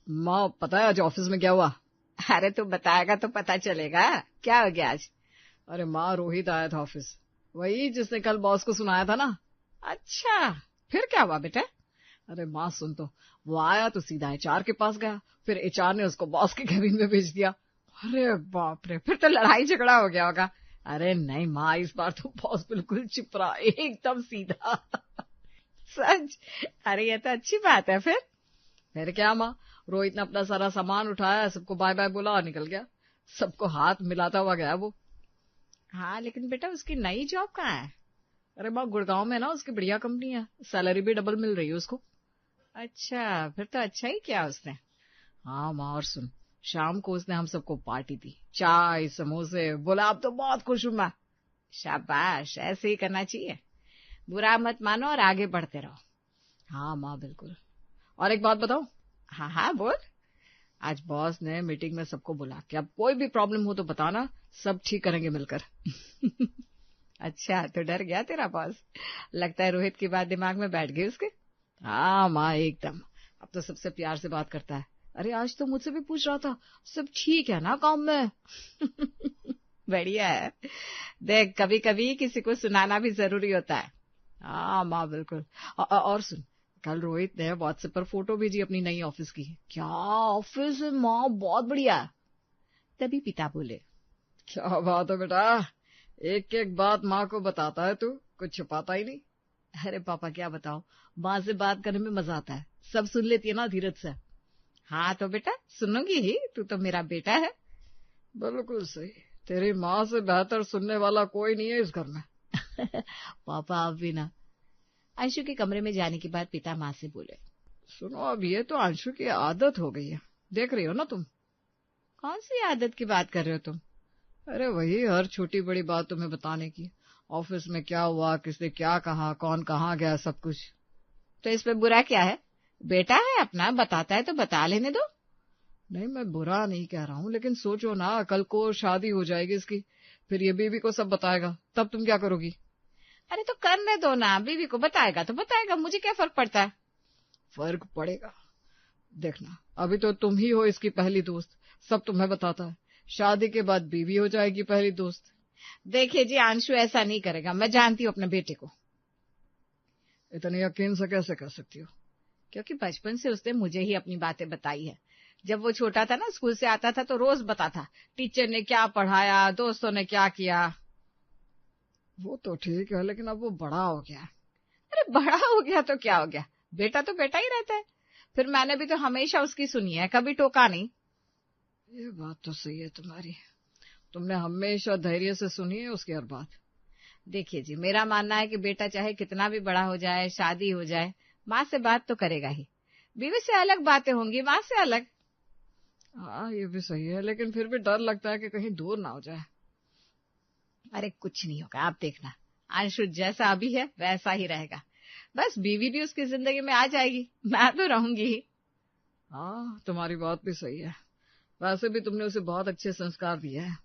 माँ पता है आज ऑफिस में क्या हुआ? अरे तू बताएगा तो पता चलेगा, क्या हो गया आज? अरे माँ, रोहित आया था ऑफिस, वही जिसने कल बॉस को सुनाया था ना। अच्छा, फिर क्या हुआ बेटा? अरे माँ सुन तो, वो आया तो सीधा एचआर के पास गया, फिर एचआर ने उसको बॉस के केबिन में भेज दिया। अरे बाप रे, फिर तो लड़ाई झगड़ा हो गया होगा। अरे नहीं माँ, इस बार तो बॉस बिल्कुल चुप रहा, एकदम सीधा। सच? अरे ये तो अच्छी बात है। फिर क्या माँ, रोहित ने अपना सारा सामान उठाया, सबको बाय बाय बोला और निकल गया। सबको हाथ मिलाता हुआ गया वो। हाँ, लेकिन बेटा उसकी नई जॉब कहाँ है? अरे माँ, गुड़गांव में ना उसकी बढ़िया कंपनी है, सैलरी भी डबल मिल रही है उसको। अच्छा, फिर तो अच्छा ही किया उसने। हाँ माँ, और सुन, शाम को उसने हम सबको पार्टी दी, चाय समोसे, बोला अब तो बहुत खुश हूं मैं। शाबाश, ऐसे ही करना चाहिए। बुरा मत मानो और आगे बढ़ते रहो। हाँ माँ बिल्कुल। और एक बात बताऊं? हाँ हाँ बोल। आज बॉस ने मीटिंग में सबको बोला कि अब कोई भी प्रॉब्लम हो तो बताना, सब ठीक करेंगे मिलकर। अच्छा, तो डर गया तेरा बॉस? लगता है रोहित की बात दिमाग में बैठ गई उसके। हाँ माँ एकदम, अब तो सबसे प्यार से बात करता है। अरे आज तो मुझसे भी पूछ रहा था, सब ठीक है ना काम में? बढ़िया है। देख, कभी कभी किसी को सुनाना भी जरूरी होता है। हाँ माँ बिल्कुल। और सुन, कल रोहित ने व्हाट्सएप पर फोटो भेजी अपनी नई ऑफिस की। क्या ऑफिस है माँ, बहुत बढ़िया। तभी पिता बोले, क्या बात है बेटा, एक एक बात माँ को बताता है तू, कुछ छुपाता ही नहीं। अरे पापा क्या बताओ, माँ से बात करने में मजा आता है, सब सुन लेती है ना धीरज से। हाँ तो बेटा सुनूंगी ही, तू तो मेरा बेटा है। बिल्कुल सही, तेरी माँ से बेहतर सुनने वाला कोई नहीं है इस घर में। पापा आप भी ना। अंशु के कमरे में जाने के बाद पिता माँ से बोले, सुनो, अब ये तो अंशु की आदत हो गई है, देख रही हो ना तुम। कौन सी आदत की बात कर रहे हो तुम? अरे वही, हर छोटी बड़ी बात तुम्हें बताने की, ऑफिस में क्या हुआ, किसने क्या कहा, कौन कहाँ गया, सब कुछ। तो इसमें बुरा क्या है? बेटा है अपना, बताता है तो बता लेने दो। नहीं, मैं बुरा नहीं कह रहा हूँ, लेकिन सोचो ना, कल को शादी हो जाएगी इसकी, फिर ये बीवी को सब बताएगा, तब तुम क्या करोगी? अरे तो करने दो ना, बीवी को बताएगा तो बताएगा, मुझे क्या फर्क पड़ता है। फर्क पड़ेगा, देखना, अभी तो तुम ही हो इसकी पहली दोस्त, सब तुम्हें बताता है, शादी के बाद बीवी हो जाएगी पहली दोस्त। देखिए जी, अंशु ऐसा नहीं करेगा, मैं जानती हूँ अपने बेटे को। इतने यकीन से कैसे कह सकती हो? क्योंकि बचपन से उसने मुझे ही अपनी बातें बताई है। जब वो छोटा था ना, स्कूल से आता था तो रोज बताता, टीचर ने क्या पढ़ाया, दोस्तों ने क्या किया। वो तो ठीक है, लेकिन अब वो बड़ा हो गया। अरे बड़ा हो गया तो क्या हो गया, बेटा तो बेटा ही रहता है। फिर मैंने भी तो हमेशा उसकी सुनी है, कभी टोका नहीं। ये बात तो सही है तुम्हारी, तुमने हमेशा धैर्य से सुनी है उसकी हर बात। देखिए जी, मेरा मानना है कि बेटा चाहे कितना भी बड़ा हो जाए, शादी हो जाए, माँ से बात तो करेगा ही। बीवी से अलग बातें होंगी, माँ से अलग। हाँ ये भी सही है, लेकिन फिर भी डर लगता है कि कहीं दूर ना हो जाए। अरे कुछ नहीं होगा, आप देखना, अंशु जैसा अभी है वैसा ही रहेगा। बस बीवी भी उसकी जिंदगी में आ जाएगी, मैं तो रहूंगी ही। हाँ तुम्हारी बात भी सही है, वैसे भी तुमने उसे बहुत अच्छे संस्कार दिए हैं।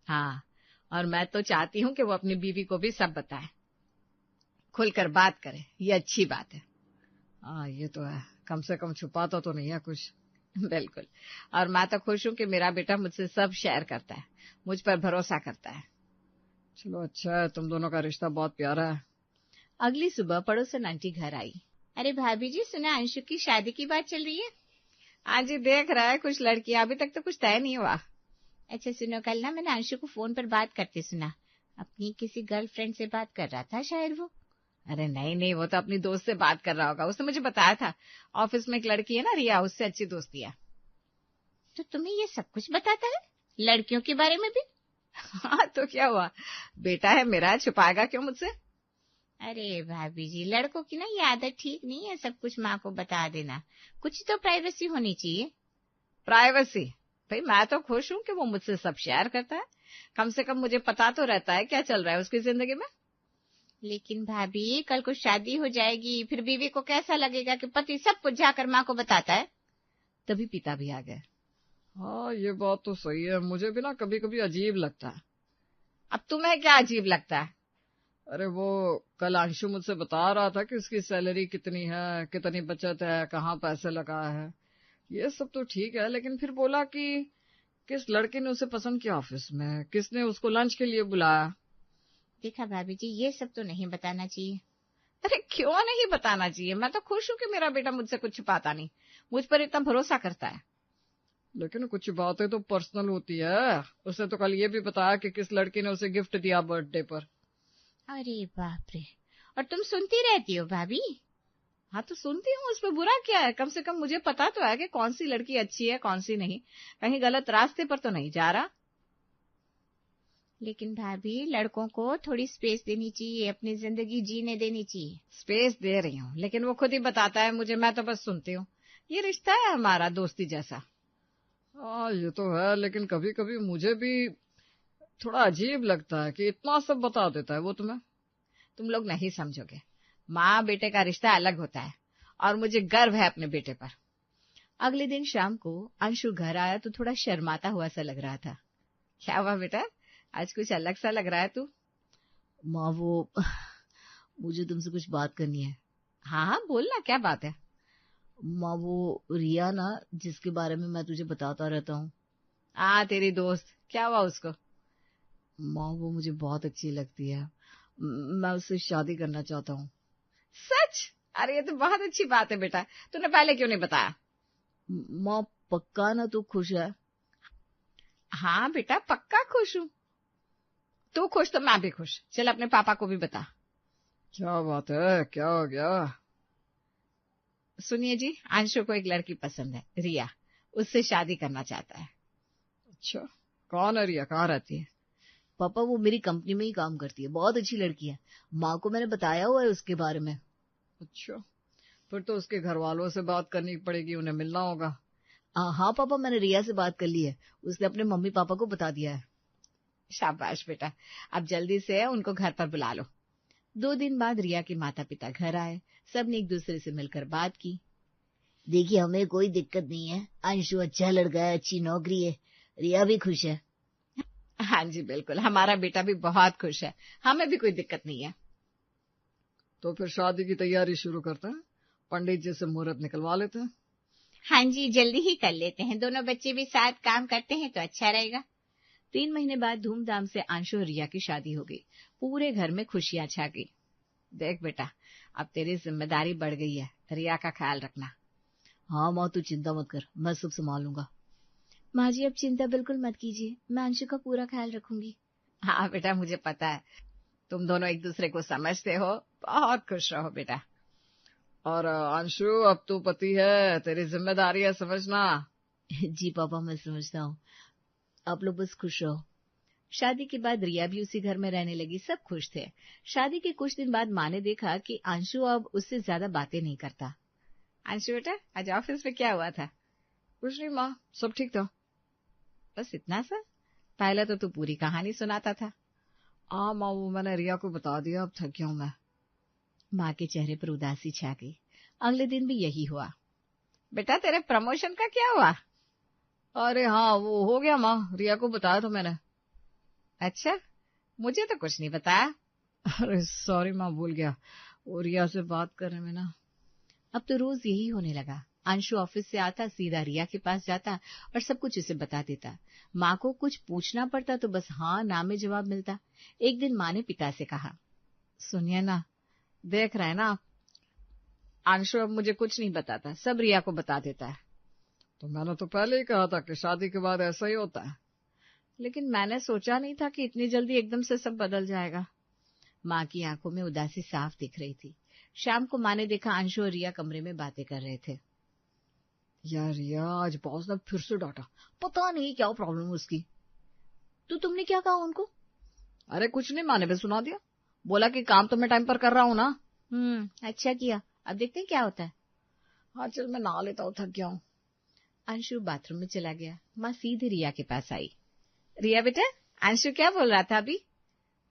हाँ, और मैं तो चाहती हूँ कि वो अपनी बीवी को भी सब बताए, खुलकर बात करे, ये अच्छी बात है। हाँ ये तो है, कम से कम छुपाता तो नहीं है कुछ। बिल्कुल। और मैं तो खुश हूँ कि मेरा बेटा मुझसे सब शेयर करता है, मुझ पर भरोसा करता है। चलो अच्छा है, तुम दोनों का रिश्ता बहुत प्यारा है। अगली सुबह पड़ोसन आंटी घर आई। अरे भाभी जी, सुना अंशु की शादी की बात चल रही है। हाँ जी, देख रहा है कुछ लड़कियां, अभी तक तो कुछ तय नहीं हुआ। अच्छा सुनो, कल ना मैंने अंशु को फोन पर बात करते सुना, अपनी किसी गर्लफ्रेंड से बात कर रहा था शायद वो। अरे नहीं नहीं, वो तो अपनी दोस्त से बात कर रहा होगा, उसने मुझे बताया था। ऑफिस में एक लड़की है ना रिया, उससे अच्छी दोस्ती है। तो तुम्हें ये सब कुछ बताता है, लड़कियों के बारे में भी? हाँ तो क्या हुआ, बेटा है मेरा, छुपाएगा क्यों मुझसे? अरे भाभी जी, लड़कों की ना ये आदत ठीक नहीं है, सब कुछ माँ को बता देना, कुछ तो प्राइवेसी होनी चाहिए। प्राइवेसी? भाई मैं तो खुश हूँ कि वो मुझसे सब शेयर करता है, कम से कम मुझे पता तो रहता है क्या चल रहा है उसकी जिंदगी में। लेकिन भाभी, कल को शादी हो जाएगी, फिर बीवी को कैसा लगेगा कि पति सब कुछ जाकर माँ को बताता है। तभी पिता भी आ गए। हाँ ये बात तो सही है, मुझे भी ना कभी कभी अजीब लगता है। अब तुम्हें क्या अजीब लगता है? अरे वो कल अंशु मुझसे बता रहा था कि उसकी सैलरी कितनी है, कितनी बचत है, कहाँ पैसे लगा है, ये सब तो ठीक है, लेकिन फिर बोला कि किस लड़के ने उसे पसंद किया ऑफिस में, किसने उसको लंच के लिए बुलाया। देखा भाभी जी, ये सब तो नहीं बताना चाहिए। अरे क्यों नहीं बताना चाहिए? मैं तो खुश हूँ कि मेरा बेटा मुझसे कुछ छुपाता नहीं, मुझ पर इतना भरोसा करता है। लेकिन कुछ बातें तो पर्सनल होती है। उसे तो कल ये भी बताया कि किस लड़की ने उसे गिफ्ट दिया बर्थडे पर। अरे बाप रे, और तुम सुनती रहती हो भाभी? हाँ तो सुनती हूँ, उसमें बुरा क्या है? कम से कम मुझे पता तो है कि कौन सी लड़की अच्छी है कौन सी नहीं, कहीं गलत रास्ते पर तो नहीं जा रहा। लेकिन भाभी, लड़कों को थोड़ी स्पेस देनी चाहिए, अपनी जिंदगी जीने देनी चाहिए। स्पेस दे रही हूँ, लेकिन वो खुद ही बताता है मुझे, मैं तो बस सुनती हूँ। ये रिश्ता है हमारा दोस्ती जैसा। हाँ ये तो है, लेकिन कभी कभी मुझे भी थोड़ा अजीब लगता है कि इतना सब बता देता है वो तुम्हें। तुम लोग नहीं समझोगे, माँ बेटे का रिश्ता अलग होता है, और मुझे गर्व है अपने बेटे पर। अगले दिन शाम को अंशु घर आया तो थोड़ा शर्माता हुआ सा लग रहा था। क्या हुआ बेटा, आज कुछ अलग सा लग रहा है तू? माँ वो मुझे तुमसे कुछ बात करनी है। हाँ हाँ बोलना, क्या बात है? माँ वो रिया ना, जिसके बारे में मैं तुझे बताता रहता हूँ। तेरी दोस्त, क्या हुआ उसको? माँ वो मुझे बहुत अच्छी लगती है, मैं उससे शादी करना चाहता हूँ। सच? अरे ये तो बहुत अच्छी बात है बेटा, तूने पहले क्यों नहीं बताया? माँ पक्का ना तू खुश है? हाँ बेटा, पक्का खुश हूँ। तू खुश तो मैं भी खुश। चल अपने पापा को भी बता। क्या बात है, क्या हो गया? सुनिए जी, अंशु को एक लड़की पसंद है, रिया, उससे शादी करना चाहता है। अच्छा, कौन है रिया, कहाँ रहती है? पापा वो मेरी कंपनी में ही काम करती है, बहुत अच्छी लड़की है। माँ को मैंने बताया हुआ है उसके बारे में। अच्छा, फिर तो उसके घर वालों से बात करनी पड़ेगी, उन्हें मिलना होगा। हाँ पापा, मैंने रिया से बात कर ली है, उसने अपने मम्मी पापा को बता दिया है। शाबाश बेटा, अब जल्दी से उनको घर पर बुला लो। 2 दिन बाद रिया के माता पिता घर आए, सबने एक दूसरे से मिलकर बात की। देखिए हमें कोई दिक्कत नहीं है, अंशु अच्छा लड़का है, अच्छी नौकरी है, रिया भी खुश है। हाँ जी बिल्कुल, हमारा बेटा भी बहुत खुश है, हमें भी कोई दिक्कत नहीं है। तो फिर शादी की तैयारी शुरू करते हैं, पंडित जी से मुहूर्त निकलवा लेते हैं। हाँ जी, जल्दी ही कर लेते हैं, दोनों बच्चे भी साथ काम करते हैं तो अच्छा रहेगा। 3 महीने बाद धूमधाम से अंशु और रिया की शादी हो गई। पूरे घर में खुशियां छा गई। देख बेटा, अब तेरी जिम्मेदारी बढ़ गई है, रिया का ख्याल रखना। हाँ माँ तू चिंता मत कर, मैं सब संभालूंगा। माँ जी अब चिंता बिल्कुल मत कीजिए, मैं अंशु का पूरा ख्याल रखूंगी। हाँ बेटा, मुझे पता है, तुम दोनों एक दूसरे को समझते हो, बहुत खुश रहो बेटा। और अंशु, अब तू पति है, तेरी जिम्मेदारी है, समझना। जी पापा मैं समझता हूँ, आप लोग बस खुश रहो। शादी के बाद रिया भी उसी घर में रहने लगी, सब खुश थे। शादी के कुछ दिन बाद माँ ने देखा कि अंशु अब उससे ज्यादा बातें नहीं करता। अंशु बेटा, आज ऑफिस में क्या हुआ था? कुछ नहीं माँ, सब ठीक था। बस इतना सा? पहले तो तू पूरी कहानी सुनाता था। हाँ माँ, वो मैंने रिया को बता दिया, अब थक गया हूँ मैं। माँ के चेहरे पर उदासी छा गई। अगले दिन भी यही हुआ। बेटा तेरे प्रमोशन का क्या हुआ? अरे हाँ, वो हो गया माँ, रिया को बताया था मैंने। अच्छा, मुझे तो कुछ नहीं बताया। अरे सॉरी माँ, भूल गया, वो रिया से बात करने में ना। अब तो रोज यही होने लगा। अंशु ऑफिस से आता, सीधा रिया के पास जाता और सब कुछ उसे बता देता। माँ को कुछ पूछना पड़ता तो बस हाँ ना में जवाब मिलता। एक दिन माँ ने पिता से कहा, सुनिए ना, देख रहे हैं ना, अंशु अब मुझे कुछ नहीं बताता, सब रिया को बता देता है। तो मैंने तो पहले ही कहा था कि शादी के बाद ऐसा ही होता है, लेकिन मैंने सोचा नहीं था कि इतनी जल्दी एकदम से सब बदल जाएगा। माँ की आंखों में उदासी साफ दिख रही थी। शाम को माँ ने देखा अंशु और रिया कमरे में बातें कर रहे थे। यार रिया, आज बॉस ने फिर से डांटा, पता नहीं क्या प्रॉब्लम है उसकी। तो तुमने क्या कहा उनको? अरे कुछ नहीं, माँ ने भी सुना दिया, बोला कि काम तो मैं टाइम पर कर रहा हूँ ना। अच्छा किया, अब देखते हैं क्या होता है। हाँ चल, मैं नहा लेता हूँ, थक गया हूँ। अंशु बाथरूम में चला गया। माँ सीधे रिया के पास आई। रिया बेटा, अंशु क्या बोल रहा था अभी?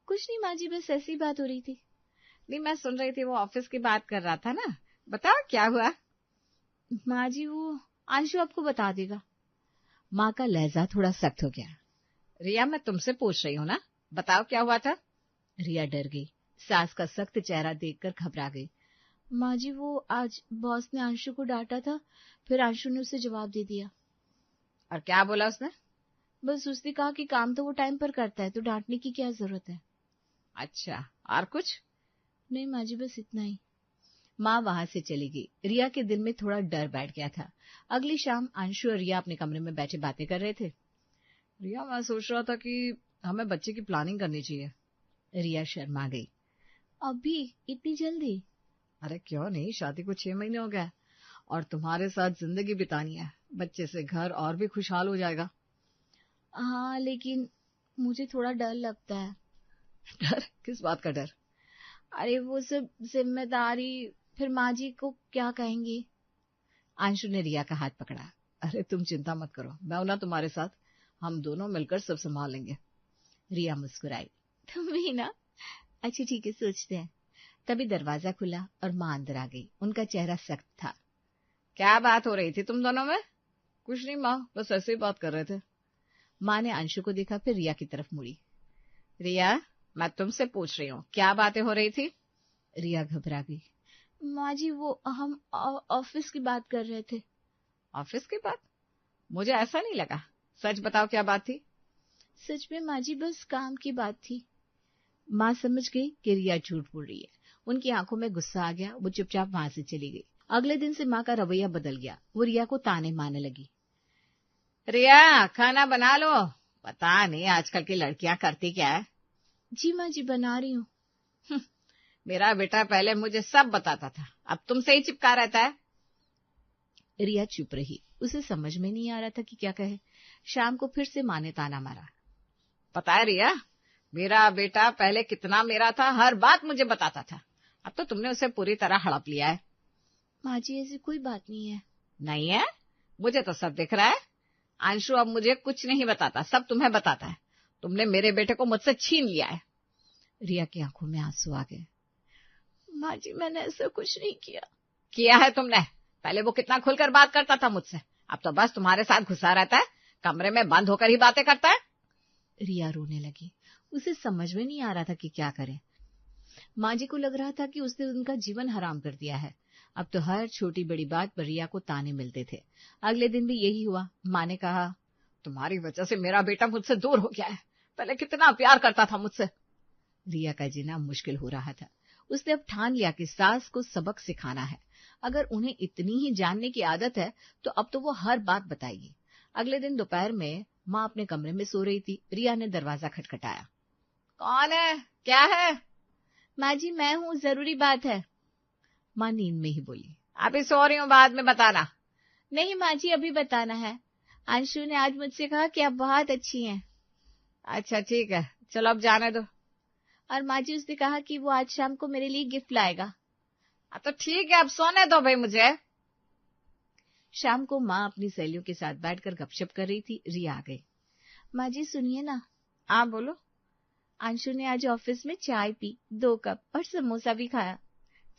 कुछ नहीं माँ जी, बस ऐसी बात हो रही थी। नहीं, मैं सुन रही थी, वो ऑफिस की बात कर रहा था ना, बताओ क्या हुआ। माँ जी वो अंशु आपको बता देगा। माँ का लहजा थोड़ा सख्त हो गया। रिया मैं तुमसे पूछ रही हूँ ना, बताओ क्या हुआ था। रिया डर गई, सास का सख्त चेहरा देखकर घबरा गई। माँ जी वो आज बॉस ने अंशु को डांटा था, फिर अंशु ने उसे जवाब दे दिया। और क्या बोला उसने? बस उसने कहा कि काम तो वो टाइम पर करता है, तो डांटने की क्या जरूरत है। अच्छा, और कुछ? नहीं माँ जी, बस इतना ही। माँ वहां से चली गई। रिया के दिल में थोड़ा डर बैठ गया था। अगली शाम अंशु और रिया अपने कमरे में बैठे बातें कर रहे थे। रिया, मैं सोच रहा था कि हमें बच्चे की प्लानिंग करनी चाहिए। रिया शर्मा गई। अभी इतनी जल्दी? अरे क्यों नहीं, शादी को 6 महीने हो गए और तुम्हारे साथ जिंदगी बितानी है। बच्चे से घर और भी खुशहाल हो जाएगा। हाँ, लेकिन मुझे थोड़ा डर लगता है। डर? किस बात का डर? अरे वो सब जिम्मेदारी, फिर माँ जी को क्या कहेंगी। अंशु ने रिया का हाथ पकड़ा। अरे तुम चिंता मत करो, मैं हूं ना तुम्हारे साथ। हम दोनों मिलकर सब संभाल लेंगे। रिया मुस्कुराई। तुम भी ना? अच्छा ठीक है, सोचते हैं। तभी दरवाजा खुला और माँ अंदर आ गई। उनका चेहरा सख्त था। क्या बात हो रही थी तुम दोनों में? कुछ नहीं माँ, बस ऐसे ही बात कर रहे थे। माँ ने अंशु को देखा, फिर रिया की तरफ मुड़ी। रिया, मैं तुमसे पूछ रही हूँ, क्या बातें हो रही थी? रिया घबरा गई। माँ जी वो हम ऑफिस की बात कर रहे थे। ऑफिस की बात? मुझे ऐसा नहीं लगा। सच बताओ, क्या बात थी? सच में माँ जी, बस काम की बात थी। माँ समझ गई कि रिया झूठ बोल रही है। उनकी आंखों में गुस्सा आ गया। वो चुपचाप वहां से चली गई। अगले दिन से माँ का रवैया बदल गया। वो रिया को ताने मारने लगी। रिया, खाना बना लो। पता नहीं आजकल की लड़कियां करती क्या है। जी माँ जी, बना रही हूँ। मेरा बेटा पहले मुझे सब बताता था, अब तुमसे ही चिपका रहता है। रिया चुप रही। उसे समझ में नहीं आ रहा था कि क्या कहे। शाम को फिर से माँ ने ताना मारा। पता है रिया, मेरा बेटा पहले कितना मेरा था, हर बात मुझे बताता था। अब तो तुमने उसे पूरी तरह हड़प लिया है। माँ जी ऐसी कोई बात नहीं है। नहीं है? मुझे तो सब दिख रहा है। अंशु अब मुझे कुछ नहीं बताता, सब तुम्हें बताता है। तुमने मेरे बेटे को मुझसे छीन लिया है। रिया की आंखों में आंसू आ गए। माँ जी मैंने ऐसा कुछ नहीं किया। किया है तुमने। पहले वो कितना खुलकर बात करता था मुझसे, अब तो बस तुम्हारे साथ घुसा रहता है, कमरे में बंद होकर ही बातें करता है। रिया रोने लगी। उसे समझ में नहीं आ रहा था कि क्या करे। माँ जी को लग रहा था कि उसने उनका जीवन हराम कर दिया है। अब तो हर छोटी बड़ी बात पर रिया को ताने मिलते थे। अगले दिन भी यही हुआ। माँ ने कहा, तुम्हारी वजह से मेरा बेटा मुझसे दूर हो गया है। पहले कितना प्यार करता था मुझसे। रिया का जीना मुश्किल हो रहा था। उसने अब ठान लिया कि सास को सबक सिखाना है। अगर उन्हें इतनी ही जानने की आदत है तो अब तो वो हर बात बताएगी। अगले दिन दोपहर में माँ अपने कमरे में सो रही थी। रिया ने दरवाजा खटखटाया। कौन है? क्या है? माँ जी मैं हूँ, जरूरी बात है। माँ नींद में ही बोली। अभी सो रही हूँ, बाद में बताना। नहीं माँ जी, अभी बताना है। अंशु ने आज मुझसे कहा कि आप बहुत अच्छी हैं। अच्छा ठीक है, चलो अब जाने दो। और माँ जी उसने कहा कि वो आज शाम को मेरे लिए गिफ्ट लाएगा। तो ठीक है, अब सोने दो भाई मुझे। शाम को माँ अपनी सहेलियों के साथ बैठकर गपशप कर रही थी। रिया आ गई। माँ जी सुनिए ना। हाँ बोलो। अंशु ने आज ऑफिस में चाय पी, 2 कप और समोसा भी खाया।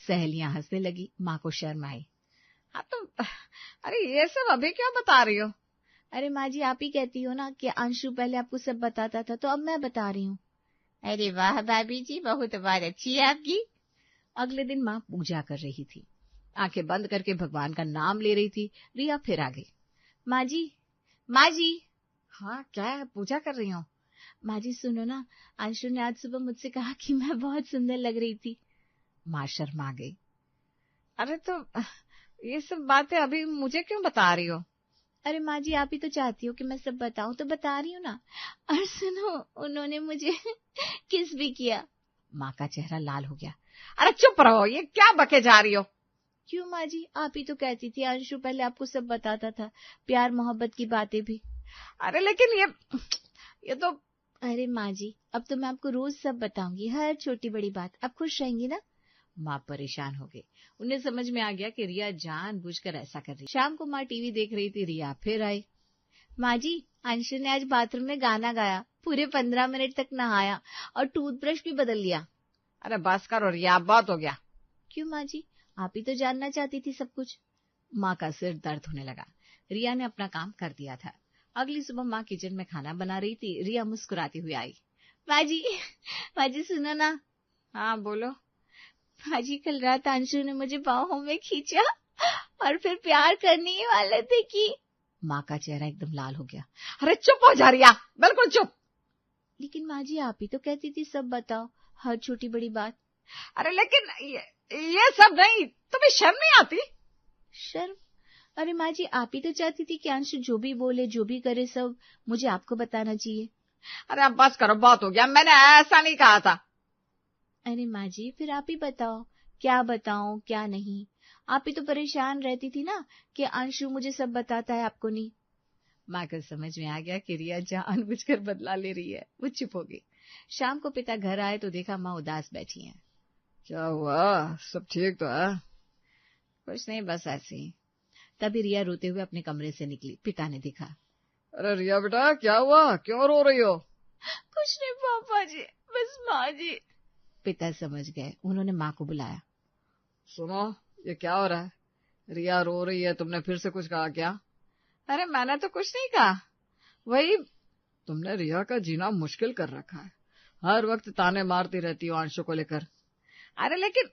सहेलियां हंसने लगी। माँ को शर्म आई। हाँ तो अरे ये सब अभी क्यों बता रही हो? अरे माँ जी आप ही कहती हो ना कि अंशु पहले आपको सब बताता था, तो अब मैं बता रही हूँ। अरे वाह भाभी जी, बहुत बात अच्छी है आपकी। अगले दिन माँ पूजा कर रही थी। आंखें बंद करके भगवान का नाम ले रही थी। रिया फिर आ गई। माँ जी, माँ जी। हाँ क्या है? पूजा कर रही हूँ। माँ जी सुनो ना, अंशु ने आज सुबह मुझसे कहा कि मैं बहुत सुंदर लग रही थी। माँ शर्मा गई। अरे तो ये सब बातें अभी मुझे क्यों बता रही हो? अरे माँ जी आप ही तो चाहती हो कि मैं सब बताऊं, तो बता रही हूँ ना। और सुनो, उन्होंने मुझे किस भी किया। माँ का चेहरा लाल हो गया। अरे चुप रहो, ये क्या बके जा रही हो? क्यों माँ जी, आप ही तो कहती थी अंशु पहले आपको सब बताता था, प्यार मोहब्बत की बातें भी। अरे लेकिन ये तो। अरे माँ जी अब तो मैं आपको रोज सब बताऊंगी, हर छोटी बड़ी बात। आप खुश रहेंगी ना? माँ परेशान हो गई। उन्हें समझ में आ गया कि रिया जानबूझकर ऐसा कर रही। शाम को माँ टीवी देख रही थी। रिया फिर आई। माँ जी अंशु ने आज बाथरूम में गाना गाया, पूरे 15 मिनट तक नहाया और टूथब्रश भी बदल लिया। अरे बस करो रिया, बहुत हो गया। क्यों माँ जी, आप ही तो जानना चाहती थी सब कुछ। माँ का सिर दर्द होने लगा। रिया ने अपना काम कर दिया था। अगली सुबह माँ किचन में खाना बना रही थी। रिया मुस्कुराती हुई आई। माँ जी सुनो ना। हाँ बोलो। माँ जी कल रात अंशु ने मुझे बाहों में खींचा और फिर प्यार करने ही वाले थे कि। माँ का चेहरा एकदम लाल हो गया। अरे चुप हो जा रिया, बिल्कुल चुप। लेकिन माँ जी आप ही तो कहती थी सब बताओ, हर छोटी बड़ी बात। अरे लेकिन ये सब नहीं, तुम्हें शर्म नहीं आती? शर्म? अरे माँ जी आप ही तो चाहती थी कि अंशु जो भी बोले जो भी करे सब मुझे आपको बताना चाहिए। अरे अब बस करो, बहुत हो गया, मैंने ऐसा नहीं कहा था। अरे माँ जी फिर आप ही बताओ, क्या बताऊं क्या नहीं। आप ही तो परेशान रहती थी ना कि अंशु मुझे सब बताता है आपको नहीं। माँ को समझ में आ गया कि रिया जानबूझकर बदला ले रही है। वो चुप हो गई। शाम को पिता घर आए तो देखा माँ उदास बैठी हैं। क्या हुआ, सब ठीक तो है? कुछ नहीं, बस ऐसे ही। तभी रिया रोते हुए अपने कमरे से निकली। पिता ने देखा। अरे रिया बेटा क्या हुआ, क्यों रो रही हो? कुछ नहीं पापा जी, बस माँ जी। पिता समझ गए। उन्होंने माँ को बुलाया। सुनो ये क्या हो रहा है? रिया रो रही है, तुमने फिर से कुछ कहा क्या? अरे मैंने तो कुछ नहीं कहा। वही तुमने रिया का जीना मुश्किल कर रखा है, हर वक्त ताने मारती रहती हो अंशु को लेकर। अरे लेकिन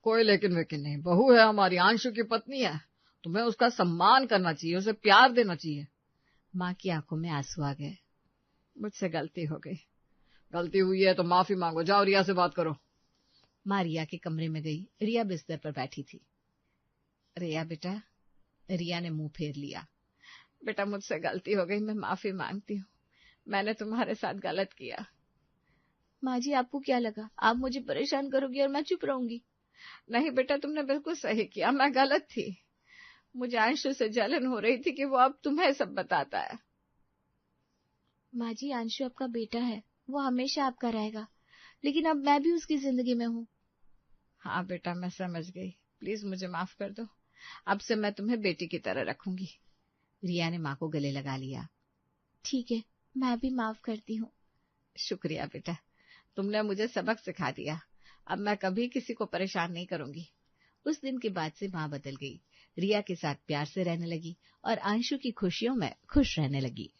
कोई लेकिन वेकिन नहीं, बहू है हमारी, अंशु की पत्नी है, तुम्हें उसका सम्मान करना चाहिए, उसे प्यार देना चाहिए। माँ की आंखों में आंसू आ गए। मुझसे गलती हो गई। गलती हुई है तो माफी मांगो, जाओ रिया से बात करो। माँ रिया के कमरे में गई। रिया बिस्तर पर बैठी थी। रिया बेटा। रिया ने मुंह फेर लिया। बेटा मुझसे गलती हो गई, मैं माफी मांगती हूँ, मैंने तुम्हारे साथ गलत किया। माँ जी आपको क्या लगा आप मुझे परेशान करोगी और मैं चुप रहूंगी? नहीं बेटा, तुमने बिल्कुल सही किया, मैं गलत थी। मुझे अंशु से जलन हो रही थी कि वो अब तुम्हें सब बताता है। माँ जी अंशु आपका बेटा है, वो हमेशा आपका रहेगा, लेकिन अब मैं भी उसकी जिंदगी में हूँ। हाँ बेटा मैं समझ गई, प्लीज मुझे माफ कर दो। अब से मैं तुम्हें बेटी की तरह रखूंगी। रिया ने माँ को गले लगा लिया। ठीक है, मैं भी माफ करती हूँ। शुक्रिया बेटा, तुमने मुझे सबक सिखा दिया। अब मैं कभी किसी को परेशान नहीं करूंगी। उस दिन के बाद से माँ बदल गई। रिया के साथ प्यार से रहने लगी और अंशु की खुशियों में खुश रहने लगी।